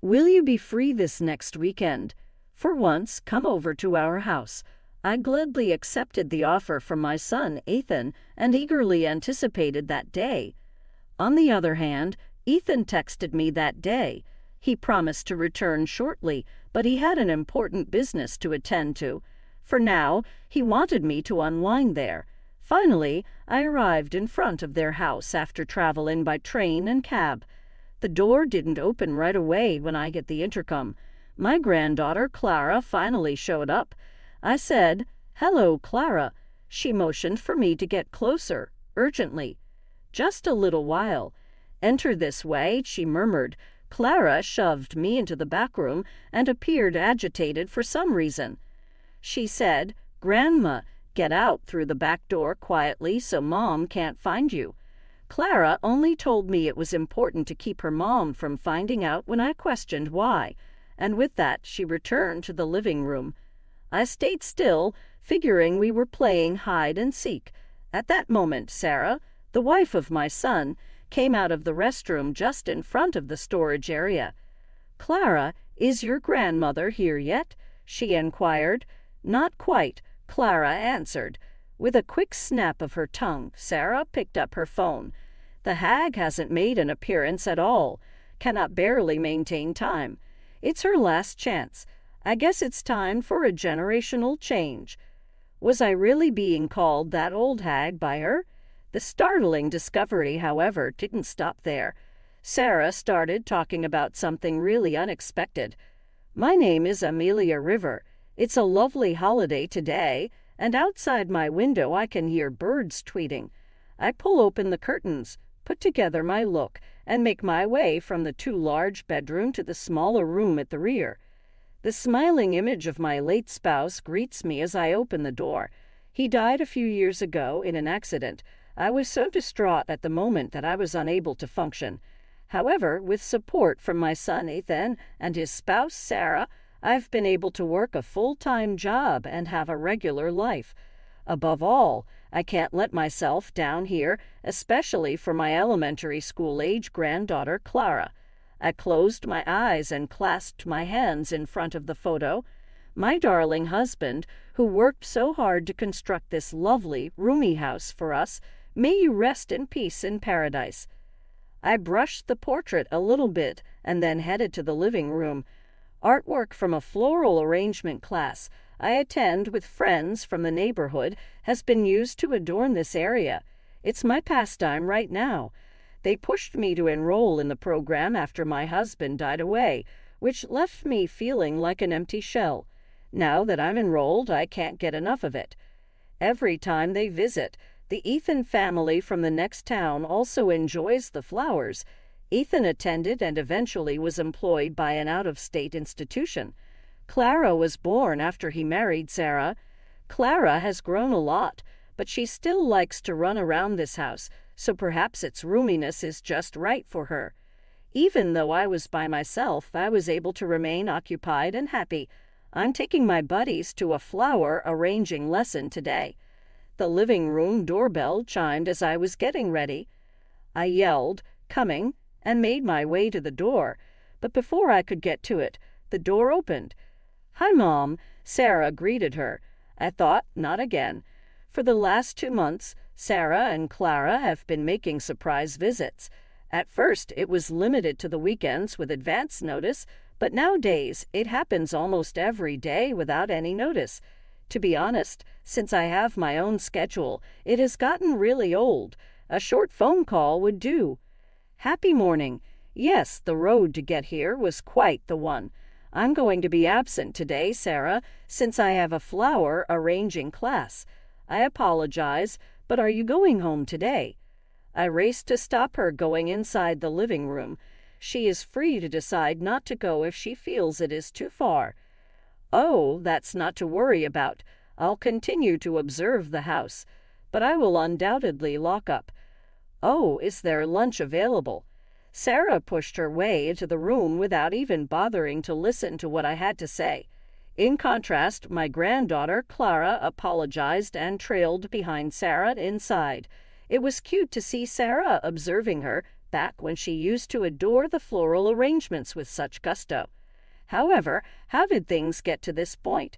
Will you be free this next weekend? For once, come over to our house. I gladly accepted the offer from my son, Ethan, and eagerly anticipated that day. On the other hand, Ethan texted me that day. He promised to return shortly, but he had an important business to attend to. For now, he wanted me to unwind there. Finally, I arrived in front of their house after traveling by train and cab. The door didn't open right away when I hit the intercom. My granddaughter, Clara, finally showed up. I said, "Hello, Clara." She motioned for me to get closer, urgently. "Just a little while." "Enter this way," she murmured. Clara shoved me into the back room and appeared agitated for some reason. She said, "Grandma, get out through the back door quietly so Mom can't find you." Clara only told me it was important to keep her mom from finding out when I questioned why, and with that she returned to the living room. I stayed still, figuring we were playing hide and seek. At that moment, Sarah, the wife of my son, came out of the restroom just in front of the storage area. "Clara, is your grandmother here yet?" she inquired. "Not quite," Clara answered. With a quick snap of her tongue, Sarah picked up her phone. "The hag hasn't made an appearance at all. Cannot barely maintain time. It's her last chance. I guess it's time for a generational change." Was I really being called that old hag by her? The startling discovery, however, didn't stop there. Sarah started talking about something really unexpected. "My name is Amelia River. It's a lovely holiday today, and outside my window I can hear birds tweeting. I pull open the curtains, put together my look, and make my way from the too large bedroom to the smaller room at the rear. The smiling image of my late spouse greets me as I open the door. He died a few years ago in an accident. I was so distraught at the moment that I was unable to function. However, with support from my son Ethan and his spouse Sarah, I've been able to work a full-time job and have a regular life. Above all, I can't let myself down here, especially for my elementary school-age granddaughter Clara." I closed my eyes and clasped my hands in front of the photo. My darling husband, who worked so hard to construct this lovely, roomy house for us, may you rest in peace in paradise. I brushed the portrait a little bit and then headed to the living room. Artwork from a floral arrangement class I attend with friends from the neighborhood has been used to adorn this area. It's my pastime right now. They pushed me to enroll in the program after my husband died away, which left me feeling like an empty shell. Now that I'm enrolled, I can't get enough of it. Every time they visit, the Ethan family from the next town also enjoys the flowers. Ethan attended and eventually was employed by an out-of-state institution. Clara was born after he married Sarah. Clara has grown a lot, but she still likes to run around this house, so perhaps its roominess is just right for her. Even though I was by myself, I was able to remain occupied and happy. I'm taking my buddies to a flower arranging lesson today. The living room doorbell chimed as I was getting ready. I yelled, "Coming," and made my way to the door. But before I could get to it, the door opened. "Hi, Mom," Sarah greeted her. I thought, not again. For the last 2 months, Sarah and Clara have been making surprise visits. At first, it was limited to the weekends with advance notice, but nowadays it happens almost every day without any notice. To be honest, since I have my own schedule, it has gotten really old. A short phone call would do. "Happy morning. Yes, the road to get here was quite the one. I'm going to be absent today, Sarah, since I have a flower arranging class. I apologize, but are you going home today?" I raced to stop her going inside the living room. She is free to decide not to go if she feels it is too far. "Oh, that's not to worry about. I'll continue to observe the house, but I will undoubtedly lock up." "Oh, is there lunch available?" Sarah pushed her way into the room without even bothering to listen to what I had to say. In contrast, my granddaughter, Clara, apologized and trailed behind Sarah inside. It was cute to see Sarah observing her, back when she used to adore the floral arrangements with such gusto. However, how did things get to this point?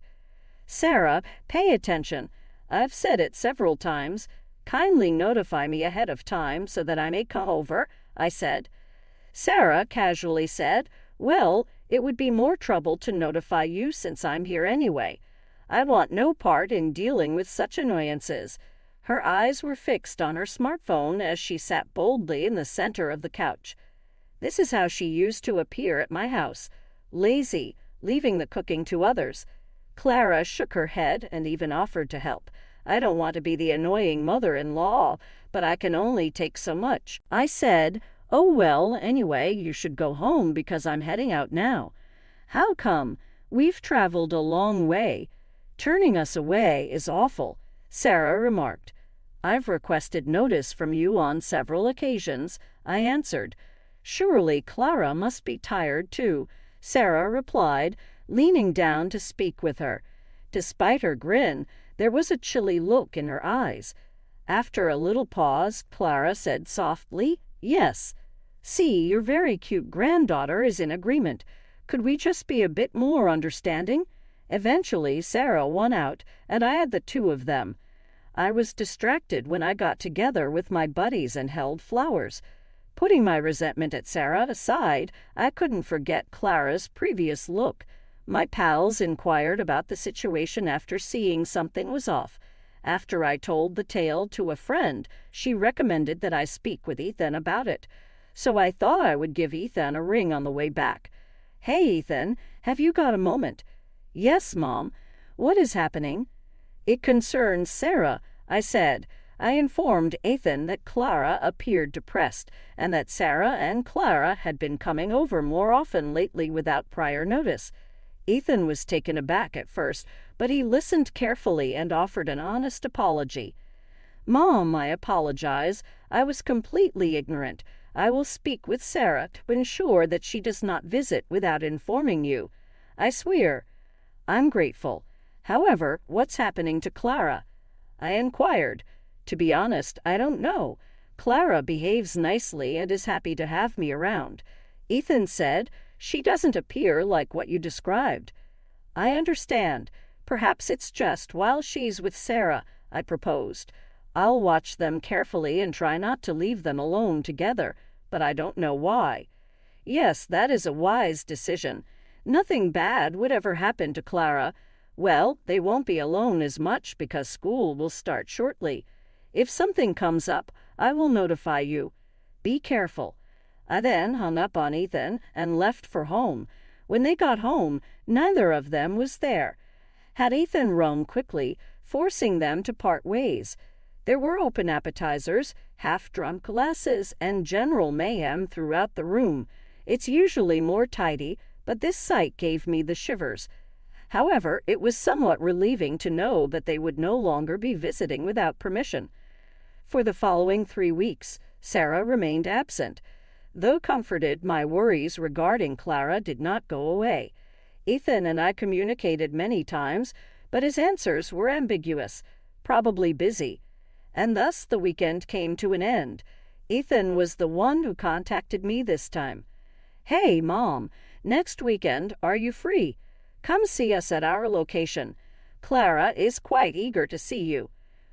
Sarah, pay attention. I've said it several times. Kindly notify me ahead of time so that I may come over, I said. Sarah casually said, well, it would be more trouble to notify you since I'm here anyway. I want no part in dealing with such annoyances. Her eyes were fixed on her smartphone as she sat boldly in the center of the couch. This is how she used to appear at my house, lazy, leaving the cooking to others. Clara shook her head and even offered to help. I don't want to be the annoying mother-in-law, but I can only take so much. I said, oh well, anyway, you should go home because I'm heading out now. How come? We've traveled a long way. Turning us away is awful, Sarah remarked. I've requested notice from you on several occasions, I answered. Surely Clara must be tired too, Sarah replied, leaning down to speak with her. Despite her grin, there was a chilly look in her eyes. After a little pause, Clara said softly, yes. See, your very cute granddaughter is in agreement. Could we just be a bit more understanding? Eventually, Sarah won out, and I had the two of them. I was distracted when I got together with my buddies and held flowers. Putting my resentment at Sarah aside, I couldn't forget Clara's previous look. My pals inquired about the situation after seeing something was off. After I told the tale to a friend, she recommended that I speak with Ethan about it. So I thought I would give Ethan a ring on the way back. Hey, Ethan, have you got a moment? Yes, Mom. What is happening? It concerns Sarah, I said. I informed Ethan that Clara appeared depressed, and that Sarah and Clara had been coming over more often lately without prior notice. Ethan was taken aback at first, but he listened carefully and offered an honest apology. Mom, I apologize. I was completely ignorant. I will speak with Sarah to ensure that she does not visit without informing you. I swear. I'm grateful. However, what's happening to Clara? I inquired. To be honest, I don't know. Clara behaves nicely and is happy to have me around. Ethan said, she doesn't appear like what you described. I understand. Perhaps it's just while she's with Sarah, I proposed. I'll watch them carefully and try not to leave them alone together, but I don't know why. Yes, that is a wise decision. Nothing bad would ever happen to Clara. Well, they won't be alone as much because school will start shortly. If something comes up, I will notify you. Be careful. I then hung up on Ethan and left for home. When they got home, neither of them was there. Had Ethan roam quickly, forcing them to part ways. There were open appetizers, half-drunk glasses, and general mayhem throughout the room. It's usually more tidy, but this sight gave me the shivers. However, it was somewhat relieving to know that they would no longer be visiting without permission. For the following 3 weeks, Sarah remained absent. Though comforted, my worries regarding Clara did not go away. Ethan and I communicated many times, but his answers were ambiguous, probably busy. And thus the weekend came to an end. Ethan was the one who contacted me this time. Hey, Mom, next weekend, are you free? Come see us at our location. Clara is quite eager to see you.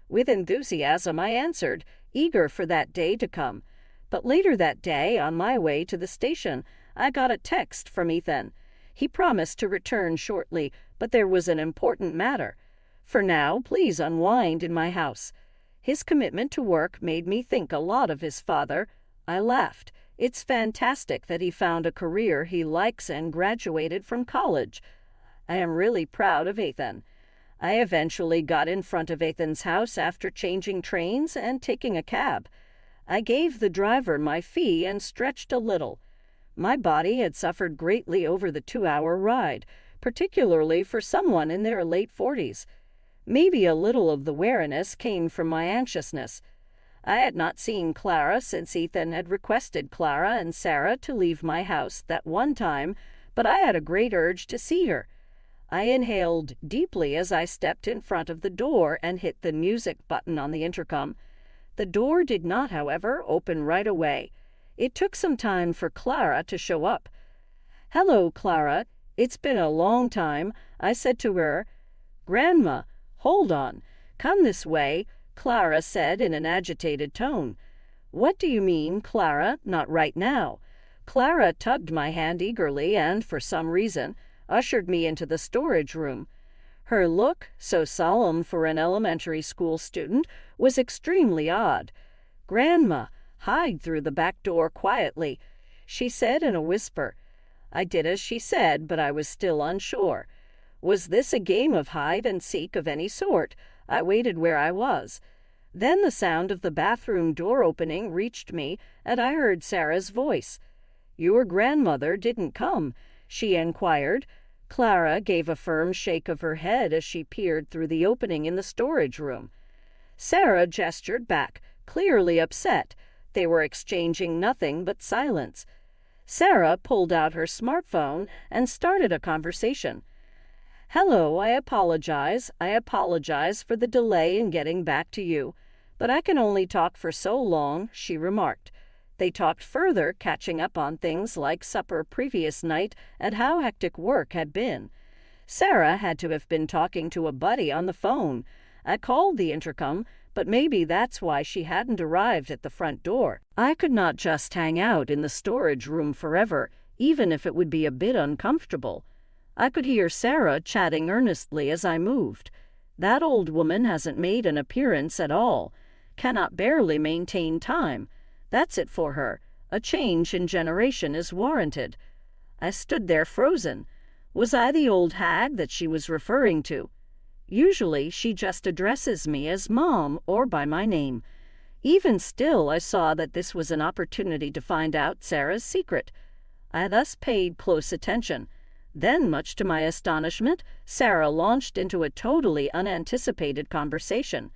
With enthusiasm, I answered, eager for that day to come. But later that day, on my way to the station, I got a text from Ethan. He promised to return shortly, but there was an important matter. For now, please unwind in my house. His commitment to work made me think a lot of his father. I laughed. It's fantastic that he found a career he likes and graduated from college. I am really proud of Ethan. I eventually got in front of Ethan's house after changing trains and taking a cab. I gave the driver my fee and stretched a little. My body had suffered greatly over the 2-hour ride, particularly for someone in their late 40s. Maybe a little of the weariness came from my anxiousness. I had not seen Clara since Ethan had requested Clara and Sarah to leave my house that one time, but I had a great urge to see her. I inhaled deeply as I stepped in front of the door and hit the music button on the intercom. The door did not, however, open right away. It took some time for Clara to show up. "Hello, Clara. It's been a long time," I said to her. "Grandma, hold on. Come this way," Clara said in an agitated tone. "What do you mean, Clara? Not right now." Clara tugged my hand eagerly and, for some reason, ushered me into the storage room. Her look, so solemn for an elementary school student, was extremely odd. "Grandma, hide through the back door quietly," she said in a whisper. I did as she said, but I was still unsure. Was this a game of hide and seek of any sort? I waited where I was. Then the sound of the bathroom door opening reached me, and I heard Sarah's voice. "Your grandmother didn't come?" she inquired. Clara gave a firm shake of her head as she peered through the opening in the storage room. Sarah gestured back, clearly upset. They were exchanging nothing but silence. Sarah pulled out her smartphone and started a conversation. "Hello, I apologize for the delay in getting back to you, but I can only talk for so long," she remarked. They talked further, catching up on things like supper previous night and how hectic work had been. Sarah had to have been talking to a buddy on the phone. I called the intercom, but maybe that's why she hadn't arrived at the front door. I could not just hang out in the storage room forever, even if it would be a bit uncomfortable. I could hear Sarah chatting earnestly as I moved. "That old woman hasn't made an appearance at all. Cannot barely maintain time. That's it for her. A change in generation is warranted." I stood there frozen. Was I the old hag that she was referring to? Usually she just addresses me as Mom or by my name. Even still, I saw that this was an opportunity to find out Sarah's secret. I thus paid close attention. Then, much to my astonishment, Sarah launched into a totally unanticipated conversation.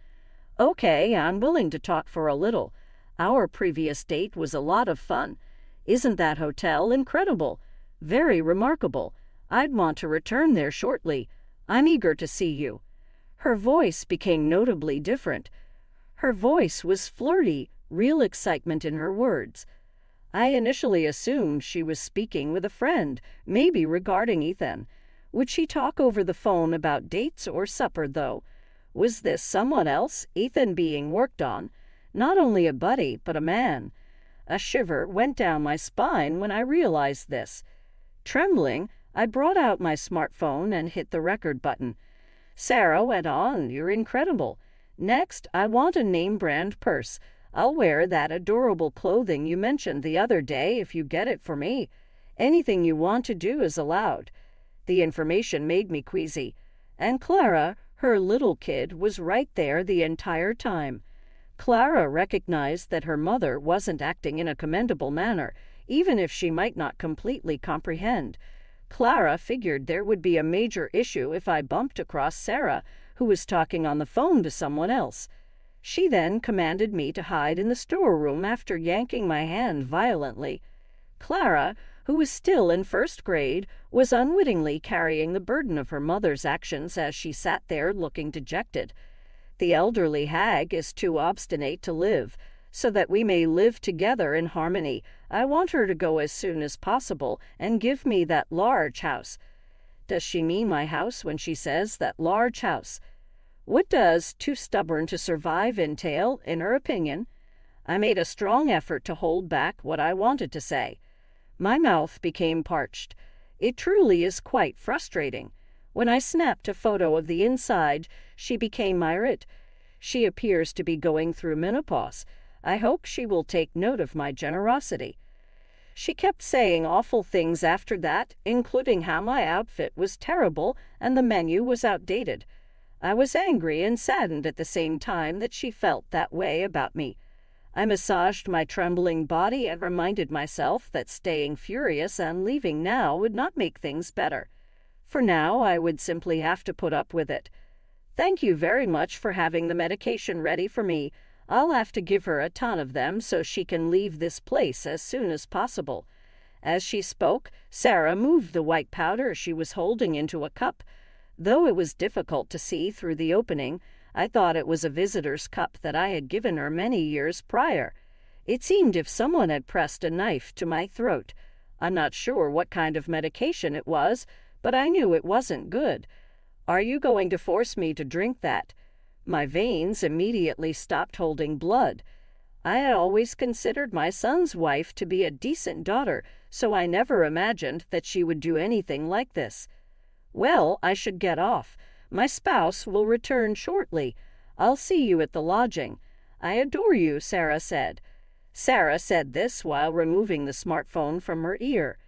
"Okay, I'm willing to talk for a little. Our previous date was a lot of fun. Isn't that hotel incredible? Very remarkable. I'd want to return there shortly. I'm eager to see you." Her voice became notably different. Her voice was flirty, real excitement in her words. I initially assumed she was speaking with a friend, maybe regarding Ethan. Would she talk over the phone about dates or supper, though? Was this someone else, Ethan being worked on? Not only a buddy, but a man. A shiver went down my spine when I realized this. Trembling, I brought out my smartphone and hit the record button. Sarah went on, "You're incredible. Next, I want a name-brand purse. I'll wear that adorable clothing you mentioned the other day if you get it for me. Anything you want to do is allowed." The information made me queasy. And Clara, her little kid, was right there the entire time. Clara recognized that her mother wasn't acting in a commendable manner, even if she might not completely comprehend. Clara figured there would be a major issue if I bumped across Sarah, who was talking on the phone to someone else. She then commanded me to hide in the storeroom after yanking my hand violently. Clara, who was still in first grade, was unwittingly carrying the burden of her mother's actions as she sat there looking dejected. The elderly hag is too obstinate to live. So that we may live together in harmony, I want her to go as soon as possible and give me that large house. Does she mean my house when she says that large house? What does "too stubborn to survive" entail, in her opinion? I made a strong effort to hold back what I wanted to say. My mouth became parched. It truly is quite frustrating. When I snapped a photo of the inside, she became irate. She appears to be going through menopause. I hope she will take note of my generosity. She kept saying awful things after that, including how my outfit was terrible and the menu was outdated. I was angry and saddened at the same time that she felt that way about me. I massaged my trembling body and reminded myself that staying furious and leaving now would not make things better. For now, I would simply have to put up with it. "Thank you very much for having the medication ready for me. I'll have to give her a ton of them so she can leave this place as soon as possible." As she spoke, Sarah moved the white powder she was holding into a cup. Though it was difficult to see through the opening, I thought it was a visitor's cup that I had given her many years prior. It seemed if someone had pressed a knife to my throat. I'm not sure what kind of medication it was, but I knew it wasn't good. Are you going to force me to drink that? My veins immediately stopped holding blood. I had always considered my son's wife to be a decent daughter, so I never imagined that she would do anything like this. Well, I should get off. My spouse will return shortly. I'll see you at the lodging. I adore you, Sarah said. Sarah said this while removing the smartphone from her ear.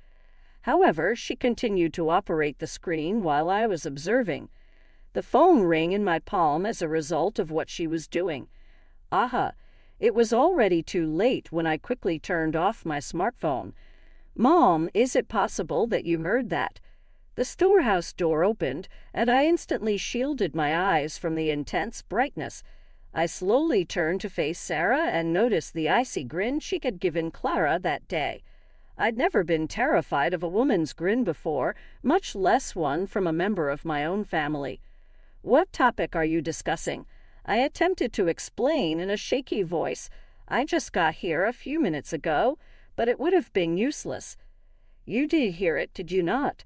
However, she continued to operate the screen while I was observing. The phone rang in my palm as a result of what she was doing. Aha! It was already too late when I quickly turned off my smartphone. Mom, is it possible that you heard that? The storehouse door opened, and I instantly shielded my eyes from the intense brightness. I slowly turned to face Sarah and noticed the icy grin she had given Clara that day. I'd never been terrified of a woman's grin before, much less one from a member of my own family. What topic are you discussing? I attempted to explain in a shaky voice. I just got here a few minutes ago, but it would have been useless. You did hear it, did you not?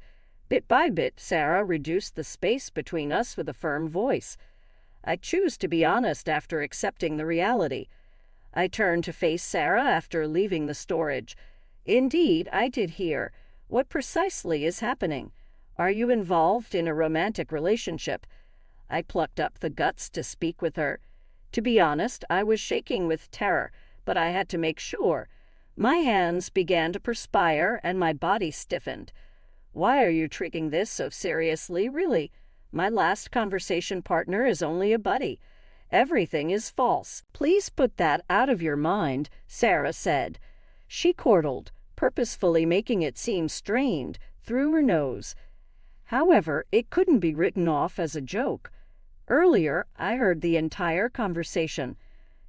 Bit by bit, Sarah reduced the space between us with a firm voice. I choose to be honest after accepting the reality. I turned to face Sarah after leaving the storage. Indeed, I did hear. What precisely is happening? Are you involved in a romantic relationship? I plucked up the guts to speak with her. To be honest, I was shaking with terror, but I had to make sure. My hands began to perspire and my body stiffened. Why are you treating this so seriously, really? My last conversation partner is only a buddy. Everything is false. Please put that out of your mind, Sarah said. She chortled, purposefully making it seem strained, through her nose. However, it couldn't be written off as a joke. Earlier, I heard the entire conversation.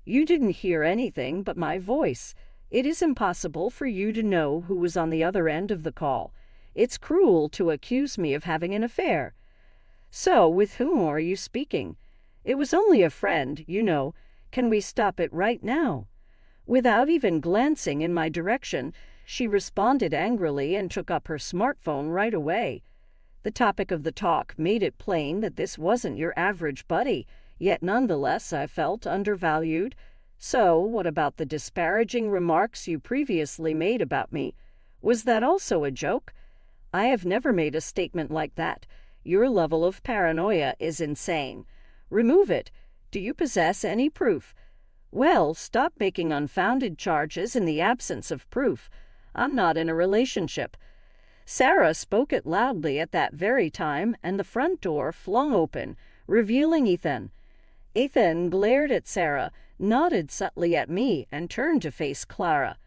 You didn't hear anything but my voice. It is impossible for you to know who was on the other end of the call. It's cruel to accuse me of having an affair. So, with whom are you speaking? It was only a friend, you know. Can we stop it right now? Without even glancing in my direction, she responded angrily and took up her smartphone right away. The topic of the talk made it plain that this wasn't your average buddy, yet nonetheless I felt undervalued. So, what about the disparaging remarks you previously made about me? Was that also a joke? I have never made a statement like that. Your level of paranoia is insane. Remove it. Do you possess any proof? Well, stop making unfounded charges in the absence of proof. I'm not in a relationship. Sarah spoke it loudly at that very time, and the front door flung open, revealing Ethan. Ethan glared at Sarah, nodded subtly at me, and turned to face Clara.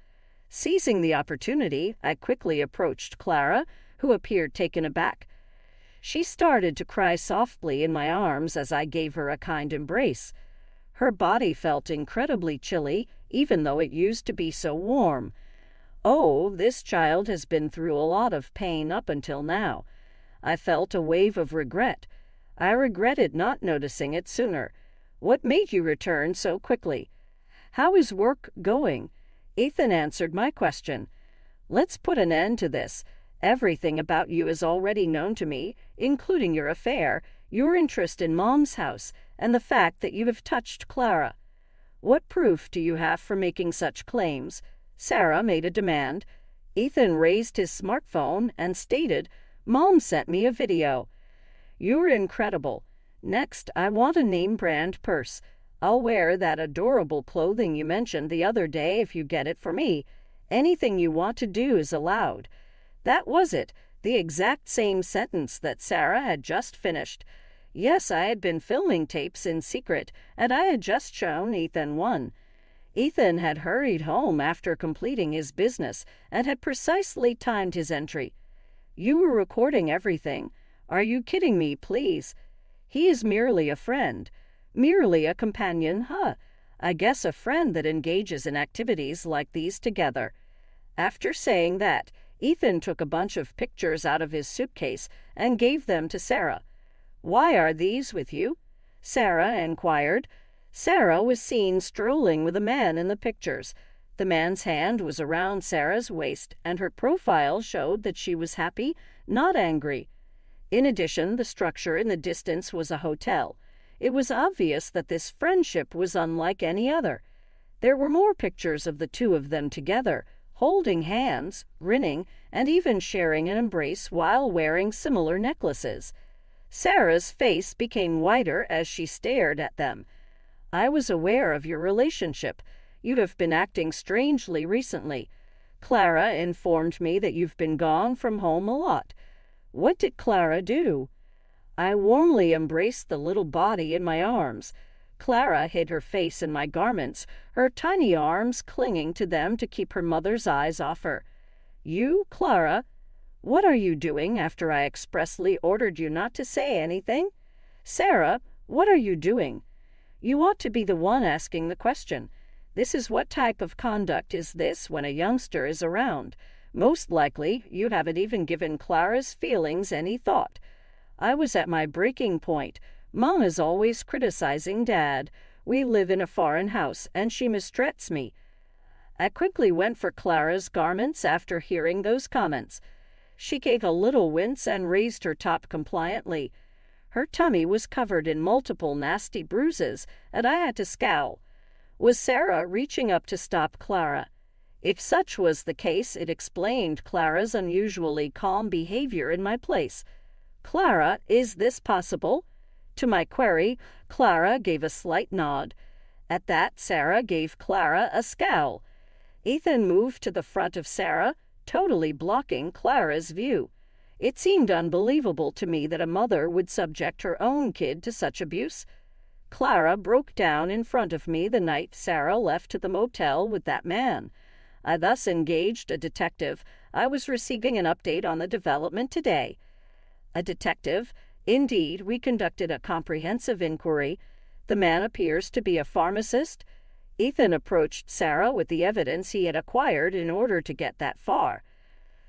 Seizing the opportunity, I quickly approached Clara, who appeared taken aback. She started to cry softly in my arms as I gave her a kind embrace. Her body felt incredibly chilly, even though it used to be so warm. Oh, this child has been through a lot of pain up until now. I felt a wave of regret. I regretted not noticing it sooner. What made you return so quickly? How is work going? Ethan answered my question. Let's put an end to this. Everything about you is already known to me, including your affair, your interest in Mom's house, and the fact that you have touched Clara. What proof do you have for making such claims? Sarah made a demand. Ethan raised his smartphone and stated, Mom sent me a video. You're incredible. Next, I want a name-brand purse. I'll wear that adorable clothing you mentioned the other day if you get it for me. Anything you want to do is allowed. That was it, the exact same sentence that Sarah had just finished. Yes, I had been filming tapes in secret, and I had just shown Ethan one. Ethan had hurried home after completing his business and had precisely timed his entry. You were recording everything. Are you kidding me, please? He is merely a friend. Merely a companion, huh? I guess a friend that engages in activities like these together. After saying that, Ethan took a bunch of pictures out of his suitcase and gave them to Sarah. Why are these with you? Sarah inquired. Sarah was seen strolling with a man in the pictures. The man's hand was around Sarah's waist, and her profile showed that she was happy, not angry. In addition, the structure in the distance was a hotel. It was obvious that this friendship was unlike any other. There were more pictures of the two of them together, holding hands, grinning, and even sharing an embrace while wearing similar necklaces. Sarah's face became whiter as she stared at them. "I was aware of your relationship. You have been acting strangely recently. Clara informed me that you've been gone from home a lot. What did Clara do?" I warmly embraced the little body in my arms. Clara hid her face in my garments, her tiny arms clinging to them to keep her mother's eyes off her. "You, Clara? What are you doing after I expressly ordered you not to say anything? Sarah, what are you doing? You ought to be the one asking the question. What type of conduct is this when a youngster is around? Most likely, you haven't even given Clara's feelings any thought." I was at my breaking point. Mom is always criticizing Dad. We live in a foreign house, and she mistreats me. I quickly went for Clara's garments after hearing those comments. She gave a little wince and raised her top compliantly. Her tummy was covered in multiple nasty bruises, and I had to scowl. Was Sarah reaching up to stop Clara? If such was the case, it explained Clara's unusually calm behavior in my place. "Clara, is this possible?" To my query, Clara gave a slight nod. At that, Sarah gave Clara a scowl. Ethan moved to the front of Sarah, totally blocking Clara's view. It seemed unbelievable to me that a mother would subject her own kid to such abuse. Clara broke down in front of me the night Sarah left to the motel with that man. I thus engaged a detective. I was receiving an update on the development today. A detective? Indeed, we conducted a comprehensive inquiry. The man appears to be a pharmacist. Ethan approached Sarah with the evidence he had acquired in order to get that far.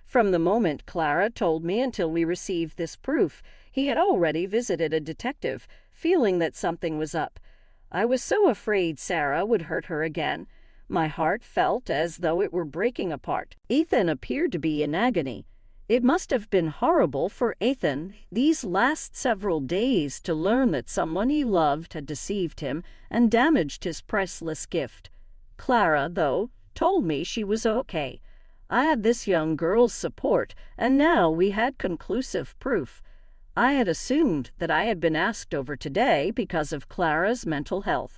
From the moment Clara told me until we received this proof, he had already visited a detective, feeling that something was up. I was so afraid Sarah would hurt her again. My heart felt as though it were breaking apart. Ethan appeared to be in agony. It must have been horrible for Ethan these last several days to learn that someone he loved had deceived him and damaged his priceless gift. Clara, though, told me she was okay. I had this young girl's support, and now we had conclusive proof. I had assumed that I had been asked over today because of Clara's mental health.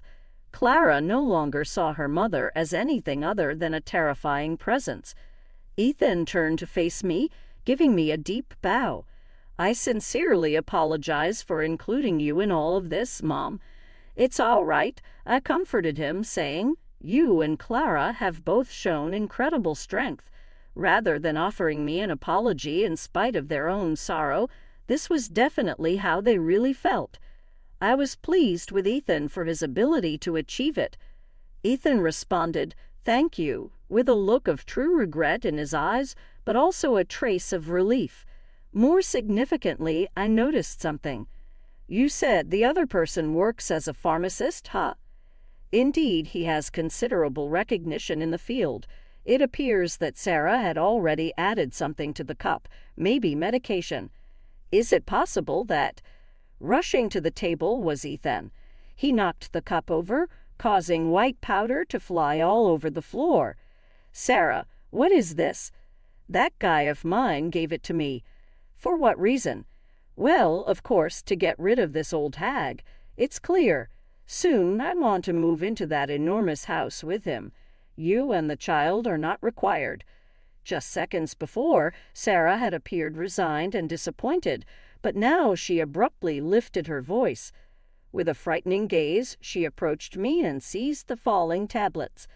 Clara no longer saw her mother as anything other than a terrifying presence. Ethan turned to face me, giving me a deep bow. "I sincerely apologize for including you in all of this, Mom." "It's all right," I comforted him, saying, "You and Clara have both shown incredible strength. Rather than offering me an apology in spite of their own sorrow, this was definitely how they really felt." I was pleased with Ethan for his ability to achieve it. Ethan responded, "Thank you," with a look of true regret in his eyes, but also a trace of relief. More significantly, I noticed something. "You said the other person works as a pharmacist, huh?" Indeed, he has considerable recognition in the field. It appears that Sarah had already added something to the cup, maybe medication. Is it possible that... Rushing to the table was Ethan. He knocked the cup over, causing white powder to fly all over the floor. "Sarah, what is this?" "That guy of mine gave it to me." "For what reason?" "Well, of course, to get rid of this old hag. It's clear. Soon I want to move into that enormous house with him. You and the child are not required." Just seconds before, Sarah had appeared resigned and disappointed, but now she abruptly lifted her voice. With a frightening gaze, she approached me and seized the falling tablets.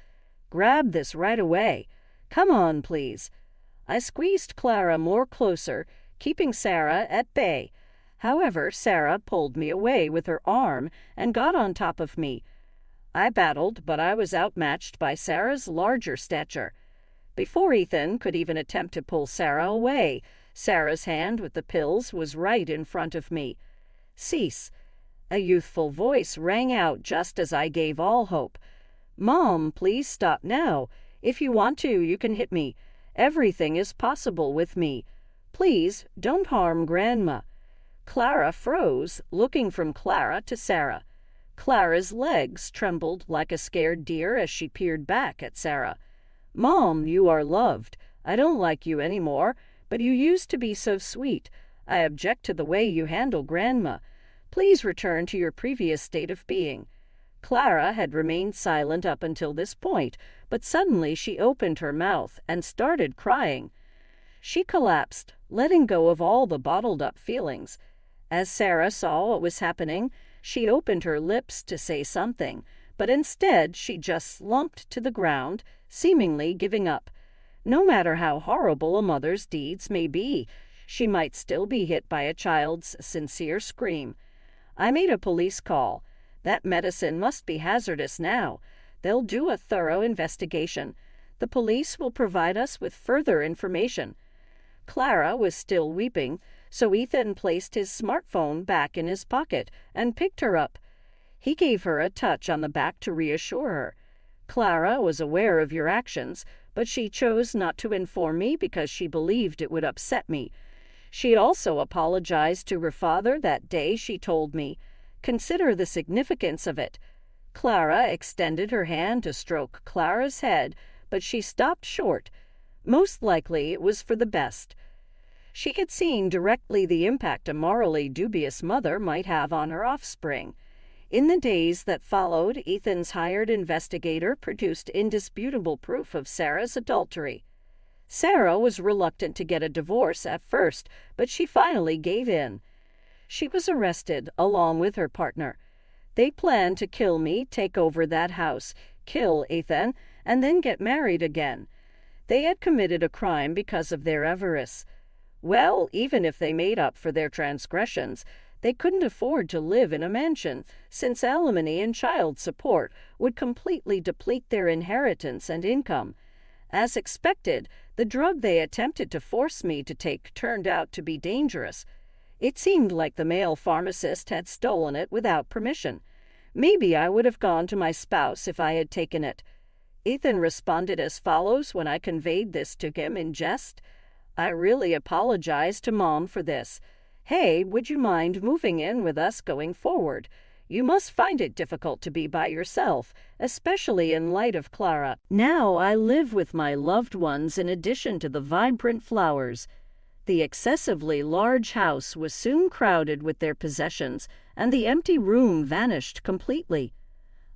"Grab this right away. Come on, please." I squeezed Clara more closer, keeping Sarah at bay. However, Sarah pulled me away with her arm and got on top of me. I battled, but I was outmatched by Sarah's larger stature. Before Ethan could even attempt to pull Sarah away, Sarah's hand with the pills was right in front of me. "Cease." A youthful voice rang out just as I gave all hope. "Mom, please stop now. If you want to, you can hit me. Everything is possible with me. Please don't harm Grandma." Clara froze, looking from Clara to Sarah. Clara's legs trembled like a scared deer as she peered back at Sarah. "Mom, you are loved. I don't like you anymore, but you used to be so sweet. I object to the way you handle Grandma. Please return to your previous state of being." Clara had remained silent up until this point, but suddenly she opened her mouth and started crying. She collapsed, letting go of all the bottled-up feelings. As Sarah saw what was happening, she opened her lips to say something, but instead she just slumped to the ground, seemingly giving up. No matter how horrible a mother's deeds may be, she might still be hit by a child's sincere scream. I made a police call. That medicine must be hazardous now. They'll do a thorough investigation. The police will provide us with further information. Clara was still weeping, so Ethan placed his smartphone back in his pocket and picked her up. He gave her a touch on the back to reassure her. "Clara was aware of your actions, but she chose not to inform me because she believed it would upset me. She also apologized to her father that day, she told me. Consider the significance of it." Clara extended her hand to stroke Clara's head, but she stopped short. Most likely it was for the best. She had seen directly the impact a morally dubious mother might have on her offspring. In the days that followed, Ethan's hired investigator produced indisputable proof of Sarah's adultery. Sarah was reluctant to get a divorce at first, but she finally gave in. She was arrested along with her partner. They planned to kill me, take over that house, kill Ethan, and then get married again. They had committed a crime because of their avarice. Well, even if they made up for their transgressions, they couldn't afford to live in a mansion, since alimony and child support would completely deplete their inheritance and income. As expected, the drug they attempted to force me to take turned out to be dangerous. It seemed like the male pharmacist had stolen it without permission. Maybe I would have gone to my spouse if I had taken it. Ethan responded as follows when I conveyed this to him in jest. "I really apologize to Mom for this. Hey, would you mind moving in with us going forward? You must find it difficult to be by yourself, especially in light of Clara. Now I live with my loved ones in addition to the vibrant flowers." The excessively large house was soon crowded with their possessions, and the empty room vanished completely.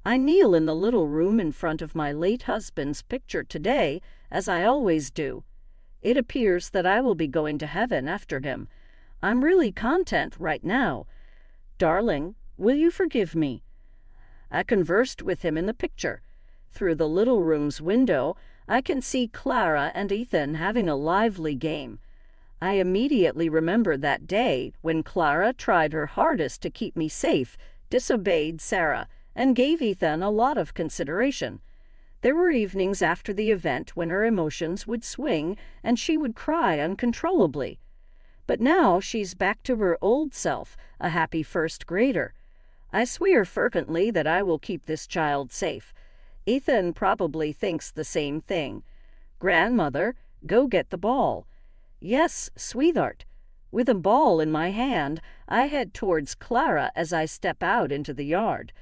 I kneel in the little room in front of my late husband's picture today, as I always do. It appears that I will be going to heaven after him. I'm really content right now. Darling, will you forgive me? I conversed with him in the picture. Through the little room's window, I can see Clara and Ethan having a lively game. I immediately remember that day when Clara tried her hardest to keep me safe, disobeyed Sarah, and gave Ethan a lot of consideration. There were evenings after the event when her emotions would swing and she would cry uncontrollably. But now she's back to her old self, a happy first grader. I swear fervently that I will keep this child safe. Ethan probably thinks the same thing. "Grandmother, go get the ball." "Yes, sweetheart." With a ball in my hand, I head towards Clara as I step out into the yard.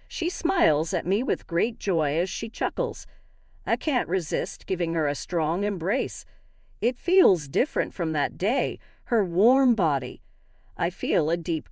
She smiles at me with great joy as she chuckles. I can't resist giving her a strong embrace. It feels different from that day, her warm body. I feel a deep